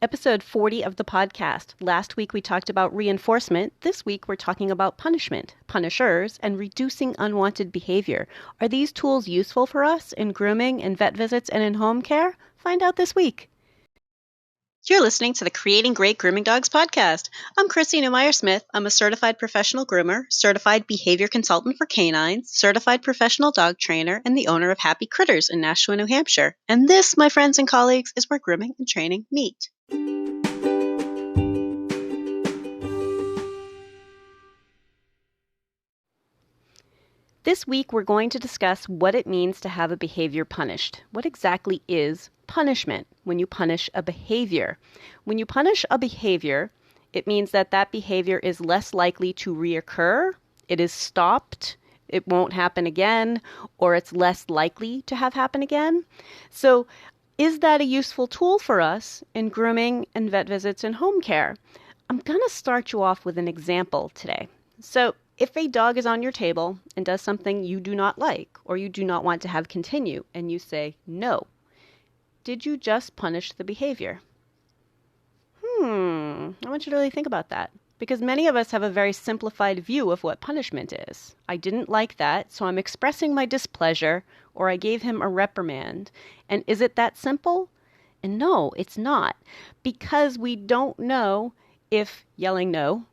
Episode 40 of the podcast. Last week we talked about reinforcement. This week we're talking about punishment, punishers, and reducing unwanted behavior. Are these tools useful for us in grooming, in vet visits, and in home care? Find out this week. You're listening to the Creating Great Grooming Dogs podcast. I'm Chrissy Neumeier-Smith. I'm a certified professional groomer, certified behavior consultant for canines, certified professional dog trainer, and the owner of Happy Critters in Nashua, New Hampshire. And this, my friends and colleagues, is where grooming and training meet. This week, we're going to discuss what it means to have a behavior punished. What exactly is punishment when you punish a behavior? When you punish a behavior, it means that that behavior is less likely to reoccur, it is stopped, it won't happen again, or it's less likely to have happen again. So, is that a useful tool for us in grooming and vet visits and home care? I'm going to start you off with an example today. So, if a dog is on your table and does something you do not like or you do not want to have continue and you say no, did you just punish the behavior? I want you to really think about that because many of us have a very simplified view of what punishment is. I didn't like that, so I'm expressing my displeasure or I gave him a reprimand. And is it that simple? And no, it's not, because we don't know if yelling no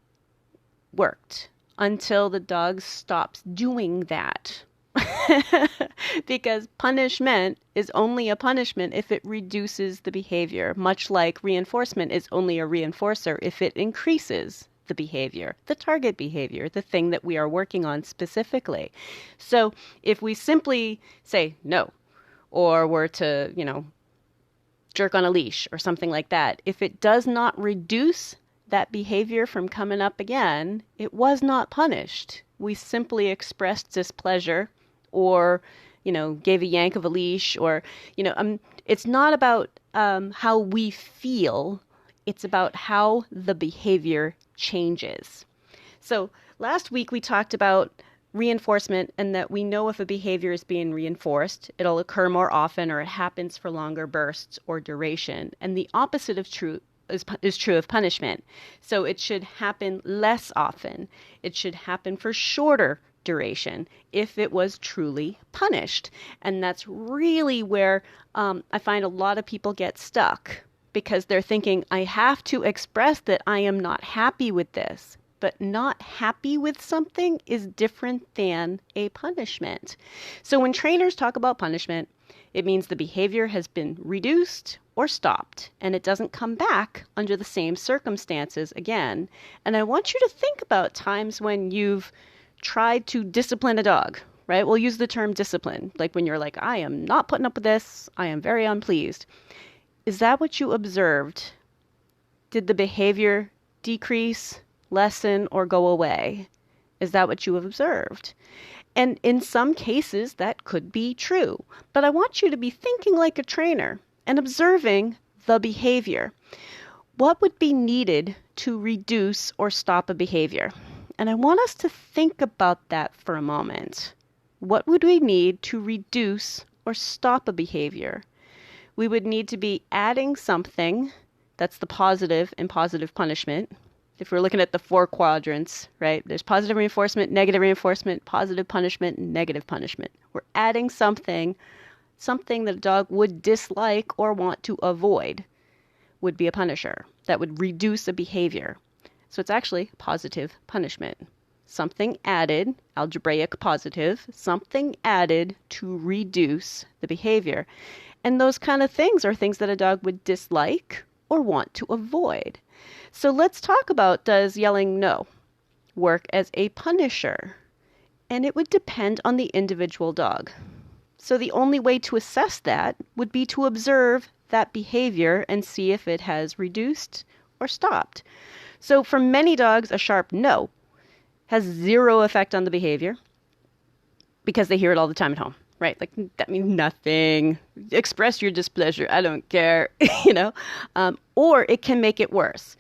worked until the dog stops doing that. Because punishment is only a punishment if it reduces the behavior, much like reinforcement is only a reinforcer if it increases the behavior, the target behavior, the thing that we are working on specifically. So if we simply say no, or were to, jerk on a leash or something like that, if it does not reduce that behavior from coming up again, it was not punished. We simply expressed displeasure or, gave a yank of a leash or, it's not about how we feel. It's about how the behavior changes. So last week we talked about reinforcement and that we know if a behavior is being reinforced, it'll occur more often or it happens for longer bursts or duration. And the opposite of true is true of punishment. So it should happen less often. It should happen for shorter duration if it was truly punished. And that's really where I find a lot of people get stuck because they're thinking, I have to express that I am not happy with this. But not happy with something is different than a punishment. So when trainers talk about punishment, it means the behavior has been reduced or stopped, and it doesn't come back under the same circumstances again. And I want you to think about times when you've tried to discipline a dog, right? We'll use the term discipline, like when you're like, I am not putting up with this. I am very unpleased. Is that what you observed? Did the behavior decrease, lessen, or go away? Is that what you have observed? And in some cases, that could be true. But I want you to be thinking like a trainer and observing the behavior. What would be needed to reduce or stop a behavior? And I want us to think about that for a moment. What would we need to reduce or stop a behavior? We would need to be adding something. That's the positive in positive punishment. If we're looking at the 4 quadrants, right? There's positive reinforcement, negative reinforcement, positive punishment, and negative punishment. We're adding something that a dog would dislike or want to avoid would be a punisher. That would reduce a behavior. So it's actually positive punishment. Something added, algebraic positive, something added to reduce the behavior. And those kind of things are things that a dog would dislike or want to avoid. So let's talk about, does yelling no work as a punisher? And it would depend on the individual dog. So the only way to assess that would be to observe that behavior and see if it has reduced or stopped. So for many dogs, a sharp no has zero effect on the behavior because they hear it all the time at home, right? Like, that means nothing. Express your displeasure. I don't care, or it can make it worse.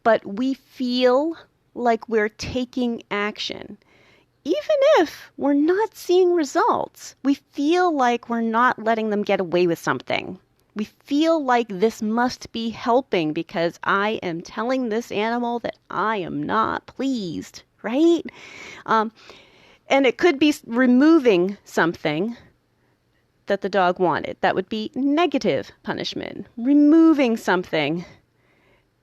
But we feel like we're taking action. Even if we're not seeing results, we feel like we're not letting them get away with something. We feel like this must be helping because I am telling this animal that I am not pleased, right? Um, and it could be removing something that the dog wanted. That would be negative punishment. Removing something.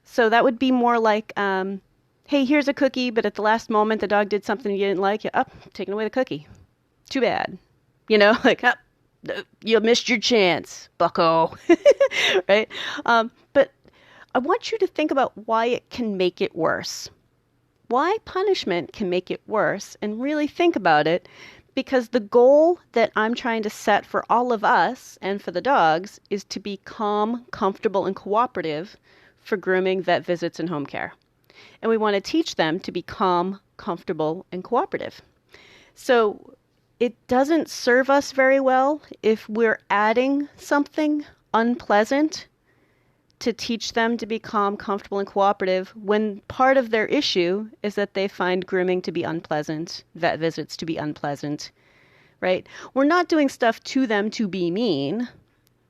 So that would be more like, hey, here's a cookie, but at the last moment the dog did something you didn't like. Taking away the cookie. Too bad. Like, you missed your chance, bucko. Right? But I want you to think about why it can make it worse. Why punishment can make it worse, and really think about it, because the goal that I'm trying to set for all of us and for the dogs is to be calm, comfortable, and cooperative for grooming, vet visits, and home care. And we want to teach them to be calm, comfortable, and cooperative. So it doesn't serve us very well if we're adding something unpleasant to teach them to be calm, comfortable, and cooperative when part of their issue is that they find grooming to be unpleasant, vet visits to be unpleasant, right? We're not doing stuff to them to be mean,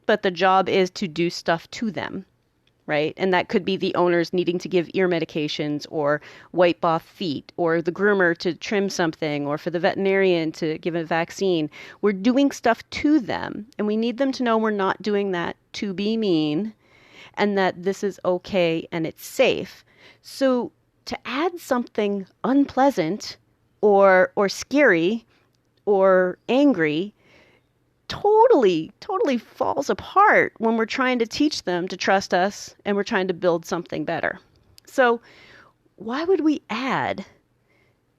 but the job is to do stuff to them, right? And that could be the owners needing to give ear medications or wipe off feet, or the groomer to trim something, or for the veterinarian to give a vaccine. We're doing stuff to them, and we need them to know we're not doing that to be mean, and that this is okay and it's safe. So to add something unpleasant or scary or angry totally falls apart when we're trying to teach them to trust us and we're trying to build something better. So why would we add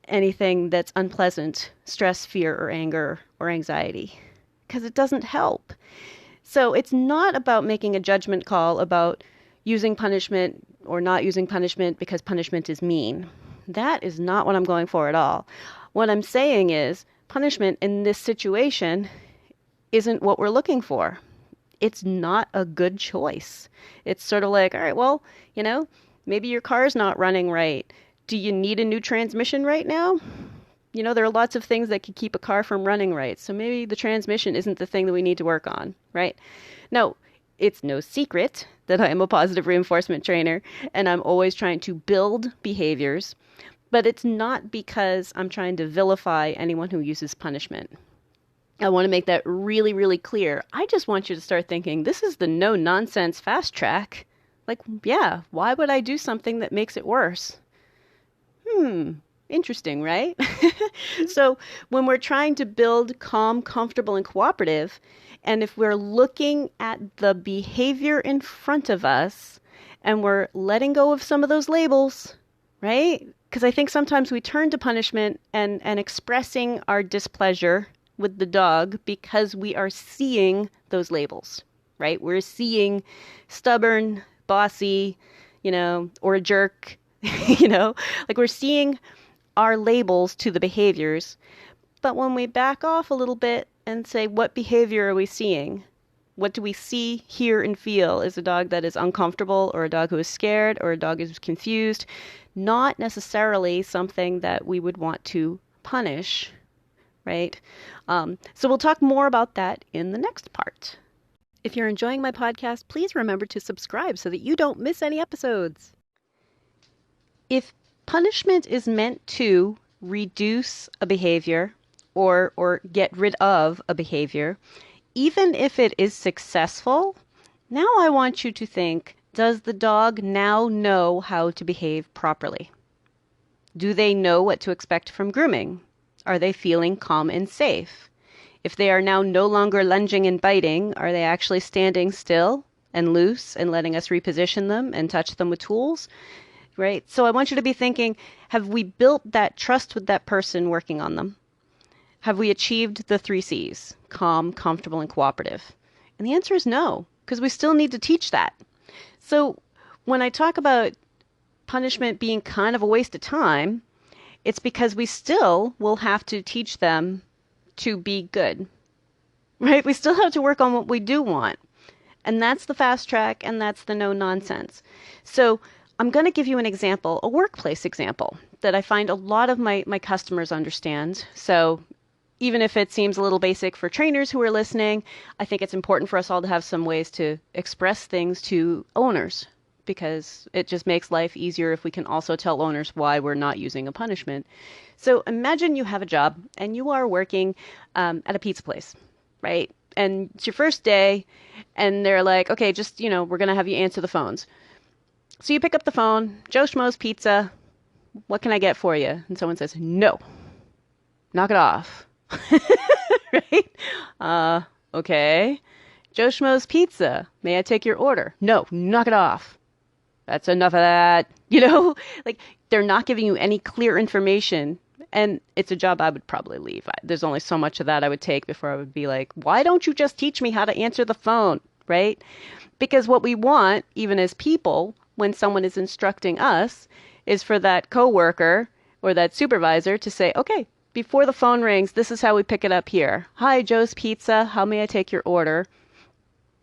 anything that's unpleasant, stress, fear, or anger, or anxiety? Because it doesn't help. So it's not about making a judgment call about using punishment or not using punishment because punishment is mean. That is not what I'm going for at all. What I'm saying is punishment in this situation isn't what we're looking for. It's not a good choice. It's sort of like, all right, well, maybe your car's not running right. Do you need a new transmission right now? There are lots of things that could keep a car from running right. So maybe the transmission isn't the thing that we need to work on, right? No, it's no secret that I am a positive reinforcement trainer and I'm always trying to build behaviors, but it's not because I'm trying to vilify anyone who uses punishment. I want to make that really, really clear. I just want you to start thinking, this is the no-nonsense fast track. Like, yeah, why would I do something that makes it worse? Interesting, right? So when we're trying to build calm, comfortable, and cooperative, and if we're looking at the behavior in front of us and we're letting go of some of those labels, right? Because I think sometimes we turn to punishment and expressing our displeasure with the dog because we are seeing those labels, right? We're seeing stubborn, bossy, or a jerk, like we're seeing our labels to the behaviors. But when we back off a little bit and say, what behavior are we seeing? What do we see, hear, and feel? Is a dog that is uncomfortable, or a dog who is scared, or a dog who is confused? Not necessarily something that we would want to punish, right? So we'll talk more about that in the next part. If you're enjoying my podcast, please remember to subscribe so that you don't miss any episodes. If punishment is meant to reduce a behavior or get rid of a behavior, even if it is successful, now I want you to think, does the dog now know how to behave properly? Do they know what to expect from grooming? Are they feeling calm and safe? If they are now no longer lunging and biting, are they actually standing still and loose and letting us reposition them and touch them with tools? Right? So I want you to be thinking, have we built that trust with that person working on them? Have we achieved the 3 C's? Calm, comfortable, and cooperative? And the answer is no, because we still need to teach that. So when I talk about punishment being kind of a waste of time, it's because we still will have to teach them to be good, right? We still have to work on what we do want. And that's the fast track, and that's the no nonsense. So I'm going to give you an example, a workplace example, that I find a lot of my customers understand. So even if it seems a little basic for trainers who are listening, I think it's important for us all to have some ways to express things to owners because it just makes life easier if we can also tell owners why we're not using a punishment. So imagine you have a job and you are working at a pizza place, right? And it's your first day and they're like, okay, just, we're going to have you answer the phones. So you pick up the phone, Joe Schmo's Pizza, what can I get for you? And someone says, no, knock it off. Right? Okay. Joe Schmo's Pizza, may I take your order? No, knock it off. That's enough of that. Like they're not giving you any clear information. And it's a job I would probably leave. There's only so much of that I would take before I would be like, why don't you just teach me how to answer the phone? Right? Because what we want, even as people, when someone is instructing us, is for that coworker or that supervisor to say, okay, before the phone rings, this is how we pick it up here. Hi, Joe's Pizza. How may I take your order?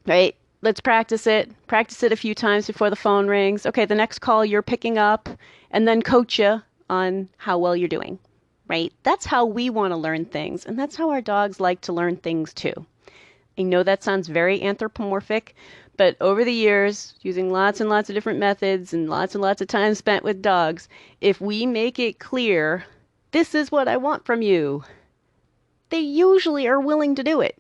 Right? Let's practice it. Practice it a few times before the phone rings. Okay, the next call you're picking up, and then coach you on how well you're doing. Right? That's how we want to learn things, and that's how our dogs like to learn things too. I know that sounds very anthropomorphic, but over the years, using lots and lots of different methods and lots of time spent with dogs, if we make it clear, this is what I want from you, they usually are willing to do it.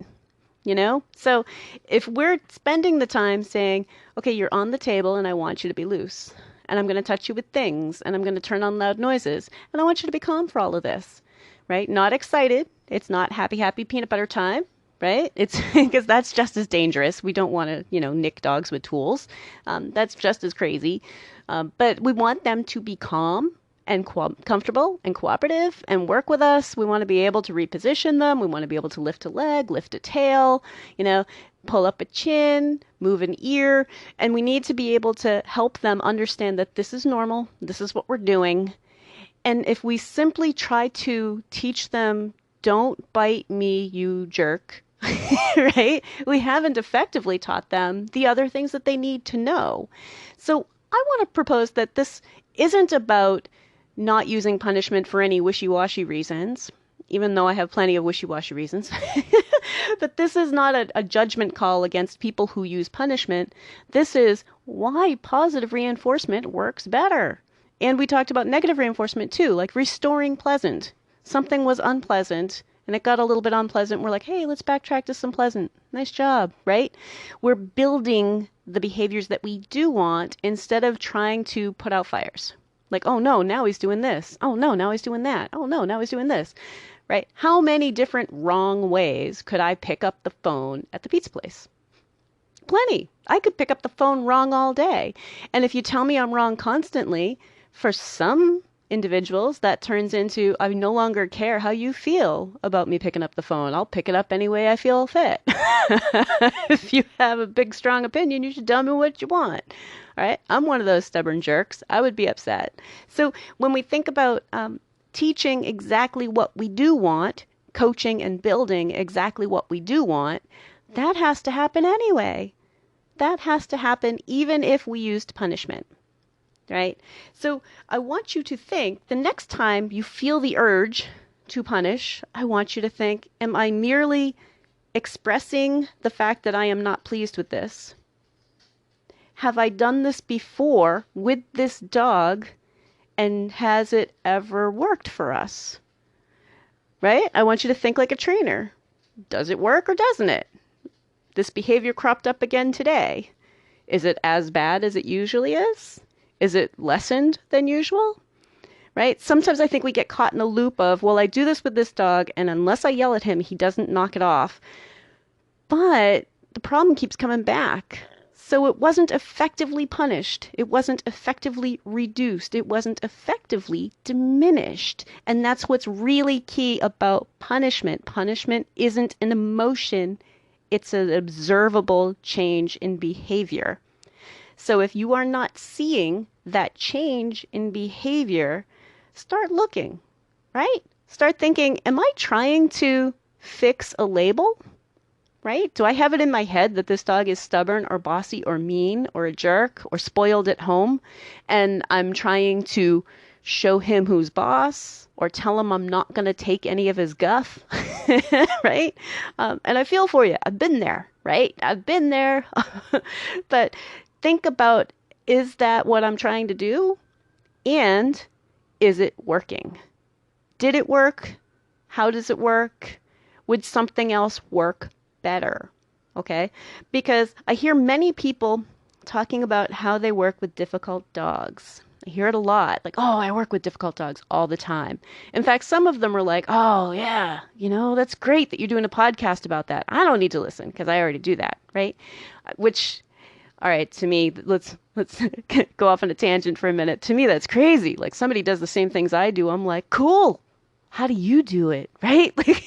So if we're spending the time saying, okay, you're on the table and I want you to be loose and I'm going to touch you with things and I'm going to turn on loud noises and I want you to be calm for all of this, right? Not excited. It's not happy peanut butter time, right? It's because that's just as dangerous. We don't want to, nick dogs with tools. That's just as crazy. But we want them to be calm and comfortable and cooperative and work with us. We want to be able to reposition them. We want to be able to lift a leg, lift a tail, pull up a chin, move an ear. And we need to be able to help them understand that this is normal. This is what we're doing. And if we simply try to teach them, don't bite me, you jerk, right? We haven't effectively taught them the other things that they need to know. So I want to propose that this isn't about not using punishment for any wishy-washy reasons, even though I have plenty of wishy-washy reasons. But this is not a judgment call against people who use punishment. This is why positive reinforcement works better. And we talked about negative reinforcement too, like restoring pleasant. Something was unpleasant and it got a little bit unpleasant. We're like, hey, let's backtrack to some pleasant. Nice job, right? We're building the behaviors that we do want instead of trying to put out fires. Like, oh no, now he's doing this. Oh no, now he's doing that. Oh no, now he's doing this. Right? How many different wrong ways could I pick up the phone at the pizza place? Plenty. I could pick up the phone wrong all day. And if you tell me I'm wrong constantly, for some individuals, that turns into, I no longer care how you feel about me picking up the phone. I'll pick it up any way I feel fit. If you have a big, strong opinion, you should tell me what you want. All right? I'm one of those stubborn jerks. I would be upset. So when we think about teaching exactly what we do want, coaching and building exactly what we do want, that has to happen anyway. That has to happen even if we used punishment. Right? So I want you to think the next time you feel the urge to punish, I want you to think, am I merely expressing the fact that I am not pleased with this? Have I done this before with this dog and has it ever worked for us? Right? I want you to think like a trainer. Does it work or doesn't it? This behavior cropped up again today. Is it as bad as it usually is? Is it lessened than usual? Right? Sometimes I think we get caught in a loop of, well, I do this with this dog, and unless I yell at him, he doesn't knock it off. But the problem keeps coming back. So it wasn't effectively punished. It wasn't effectively reduced. It wasn't effectively diminished. And that's what's really key about punishment. Punishment isn't an emotion. It's an observable change in behavior. So if you are not seeing that change in behavior, start looking, right? Start thinking, am I trying to fix a label, right? Do I have it in my head that this dog is stubborn or bossy or mean or a jerk or spoiled at home? And I'm trying to show him who's boss or tell him I'm not going to take any of his guff, right? And I feel for you. I've been there, right? I've been there. But think about, is that what I'm trying to do? And is it working? Did it work? How does it work? Would something else work better? Okay? Because I hear many people talking about how they work with difficult dogs. I hear it a lot. Like, oh, I work with difficult dogs all the time. In fact, some of them are like, oh, yeah, that's great that you're doing a podcast about that. I don't need to listen because I already do that, right? Which, all right, to me, let's go off on a tangent for a minute. To me, that's crazy. Like, somebody does the same things I do. I'm like, cool. How do you do it, right? Like,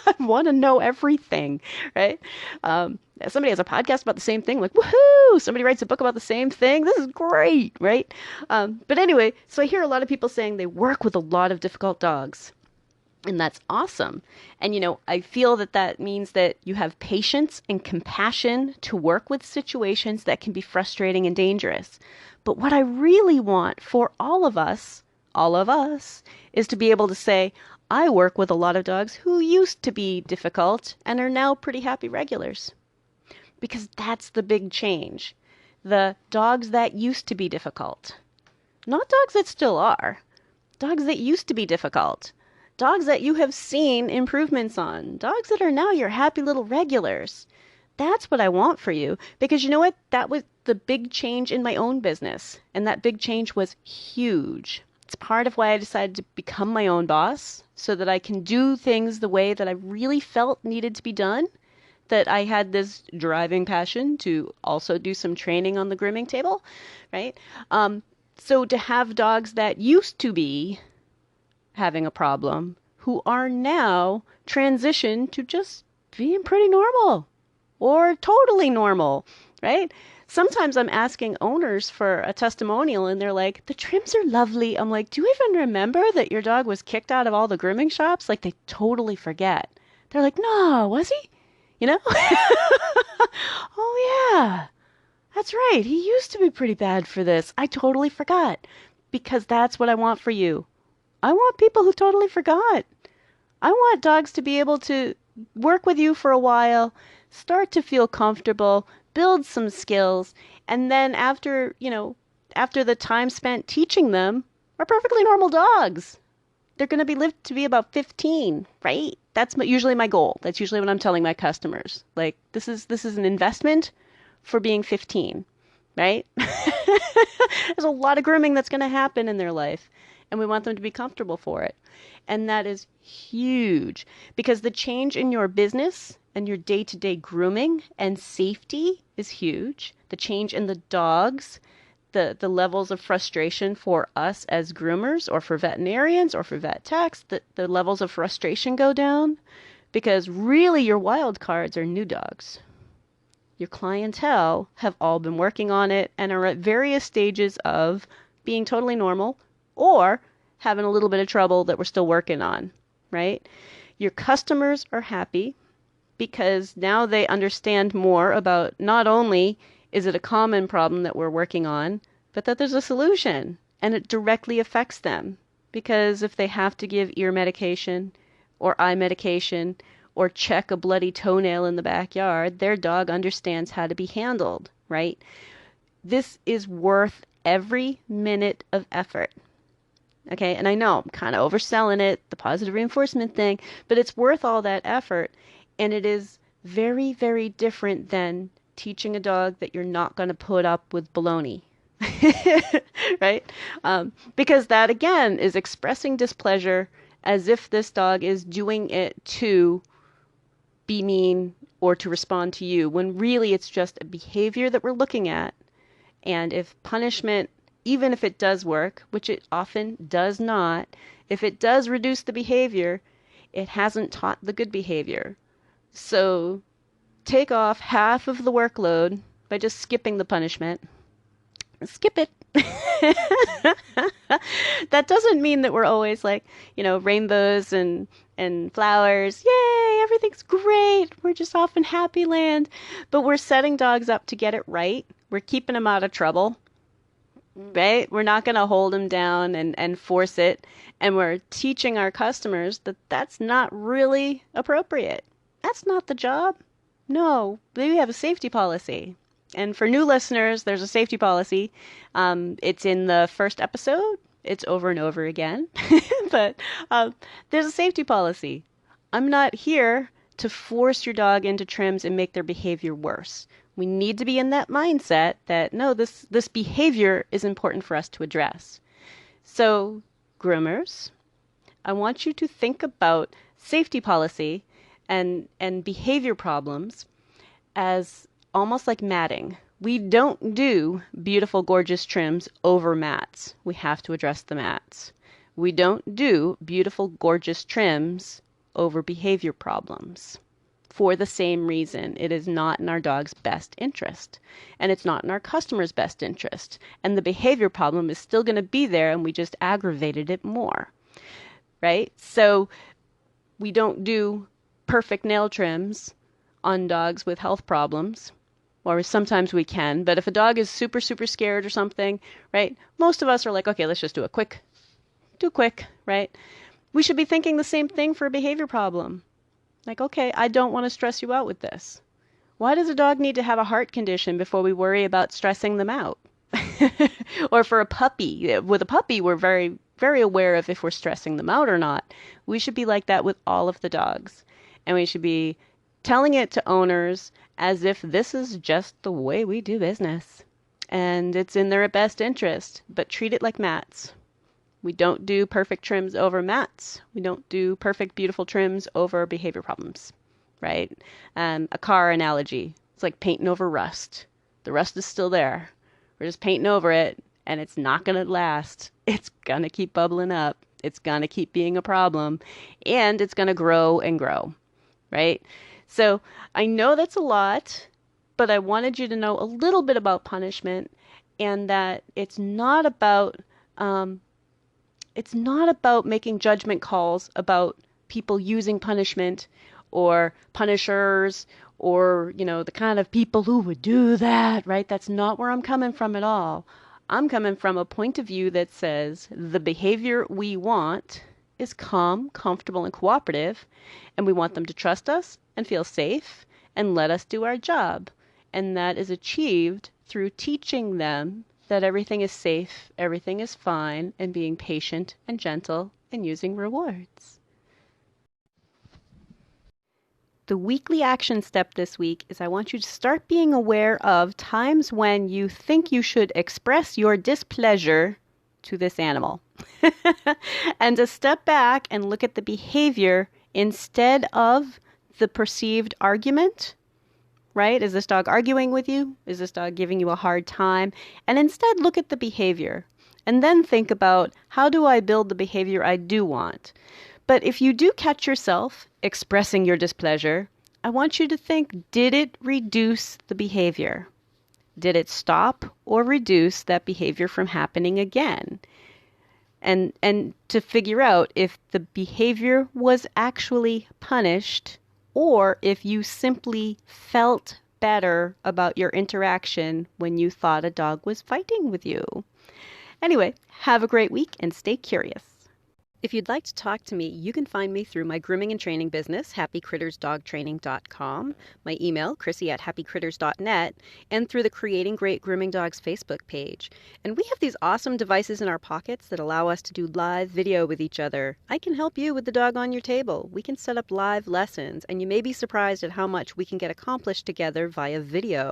I want to know everything, right? Somebody has a podcast about the same thing, like, woohoo! Somebody writes a book about the same thing. This is great, right? But anyway, so I hear a lot of people saying they work with a lot of difficult dogs. And that's awesome. And, I feel that that means that you have patience and compassion to work with situations that can be frustrating and dangerous. But what I really want for all of us, is to be able to say, I work with a lot of dogs who used to be difficult and are now pretty happy regulars. Because that's the big change. The dogs that used to be difficult. Not dogs that still are. Dogs that used to be difficult. Dogs that you have seen improvements on. Dogs that are now your happy little regulars. That's what I want for you. Because you know what? That was the big change in my own business. And that big change was huge. It's part of why I decided to become my own boss, so that I can do things the way that I really felt needed to be done, that I had this driving passion to also do some training on the grooming table, right? So to have dogs that used to be having a problem, who are now transitioned to just being pretty normal or totally normal, right? Sometimes I'm asking owners for a testimonial and they're like, the trims are lovely. I'm like, do you even remember that your dog was kicked out of all the grooming shops? Like, they totally forget. They're like, no, was he? Oh, yeah, that's right. He used to be pretty bad for this. I totally forgot. Because that's what I want for you. I want people who totally forgot. I want dogs to be able to work with you for a while, start to feel comfortable, build some skills, and then after the time spent teaching them, are perfectly normal dogs. They're going to be lived to be about 15, right? That's usually my goal. That's usually what I'm telling my customers. Like, this is an investment for being 15, right? There's a lot of grooming that's going to happen in their life, and we want them to be comfortable for it. And that is huge, because the change in your business and your day-to-day grooming and safety is huge. The change in the dogs, the levels of frustration for us as groomers or for veterinarians or for vet techs, the levels of frustration go down, because really your wild cards are new dogs. Your clientele have all been working on it and are at various stages of being totally normal or having a little bit of trouble that we're still working on, right? Your customers are happy because now they understand more about not only is it a common problem that we're working on, but that there's a solution and it directly affects them. Because if they have to give ear medication or eye medication or check a bloody toenail in the backyard, their dog understands how to be handled, right? This is worth every minute of effort. Okay, and I know I'm kind of overselling it, the positive reinforcement thing, but it's worth all that effort. And it is very, very different than teaching a dog that you're not going to put up with baloney, right? Because that, again, is expressing displeasure as if this dog is doing it to be mean or to respond to you, when really it's just a behavior that we're looking at. And if punishment, even if it does work, which it often does not, if it does reduce the behavior, it hasn't taught the good behavior. So take off half of the workload by just skipping the punishment. Skip it. That doesn't mean that we're always like, rainbows and flowers. Yay, everything's great. We're just off in happy land. But we're setting dogs up to get it right. We're keeping them out of trouble. right? We're not going to hold them down and force it. And we're teaching our customers that that's not really appropriate. That's not the job. No, we have a safety policy. And for new listeners, there's a safety policy. It's in the first episode. It's over and over again. But there's a safety policy. I'm not here to force your dog into trims and make their behavior worse. We need to be in that mindset that no, this behavior is important for us to address. So, groomers, I want you to think about safety policy and behavior problems as almost like matting. We don't do beautiful, gorgeous trims over mats. We have to address the mats. We don't do beautiful, gorgeous trims over behavior problems. For the same reason, it is not in our dog's best interest, and it's not in our customer's best interest, and the behavior problem is still going to be there, and we just aggravated it more, right? So we don't do perfect nail trims on dogs with health problems, or sometimes we can, but if a dog is super, super scared or something, right, most of us are like, okay, let's just do quick, right? We should be thinking the same thing for a behavior problem. Like, okay, I don't want to stress you out with this. Why does a dog need to have a heart condition before we worry about stressing them out? Or for a puppy, with a puppy, we're very, very aware of if we're stressing them out or not. We should be like that with all of the dogs. And we should be telling it to owners as if this is just the way we do business. And it's in their best interest, but treat it like mats. We don't do perfect trims over mats. We don't do perfect, beautiful trims over behavior problems, right? A car analogy. It's like painting over rust. The rust is still there. We're just painting over it, and it's not going to last. It's going to keep bubbling up. It's going to keep being a problem, and it's going to grow and grow, right? So I know that's a lot, but I wanted you to know a little bit about punishment and that it's not about making judgment calls about people using punishment or punishers or, the kind of people who would do that, right? That's not where I'm coming from at all. I'm coming from a point of view that says the behavior we want is calm, comfortable, and cooperative, and we want them to trust us and feel safe and let us do our job. And that is achieved through teaching them that everything is safe, everything is fine, and being patient and gentle and using rewards. The weekly action step this week is I want you to start being aware of times when you think you should express your displeasure to this animal. And to step back and look at the behavior instead of the perceived argument. Right? Is this dog arguing with you? Is this dog giving you a hard time? And instead look at the behavior and then think about how do I build the behavior I do want? But if you do catch yourself expressing your displeasure, I want you to think, did it reduce the behavior? Did it stop or reduce that behavior from happening again? And to figure out if the behavior was actually punished or if you simply felt better about your interaction when you thought a dog was fighting with you. Anyway, have a great week and stay curious. If you'd like to talk to me, you can find me through my grooming and training business, happycrittersdogtraining.com, my email, chrissy@happycritters.net, and through the Creating Great Grooming Dogs Facebook page. And we have these awesome devices in our pockets that allow us to do live video with each other. I can help you with the dog on your table. We can set up live lessons, and you may be surprised at how much we can get accomplished together via video.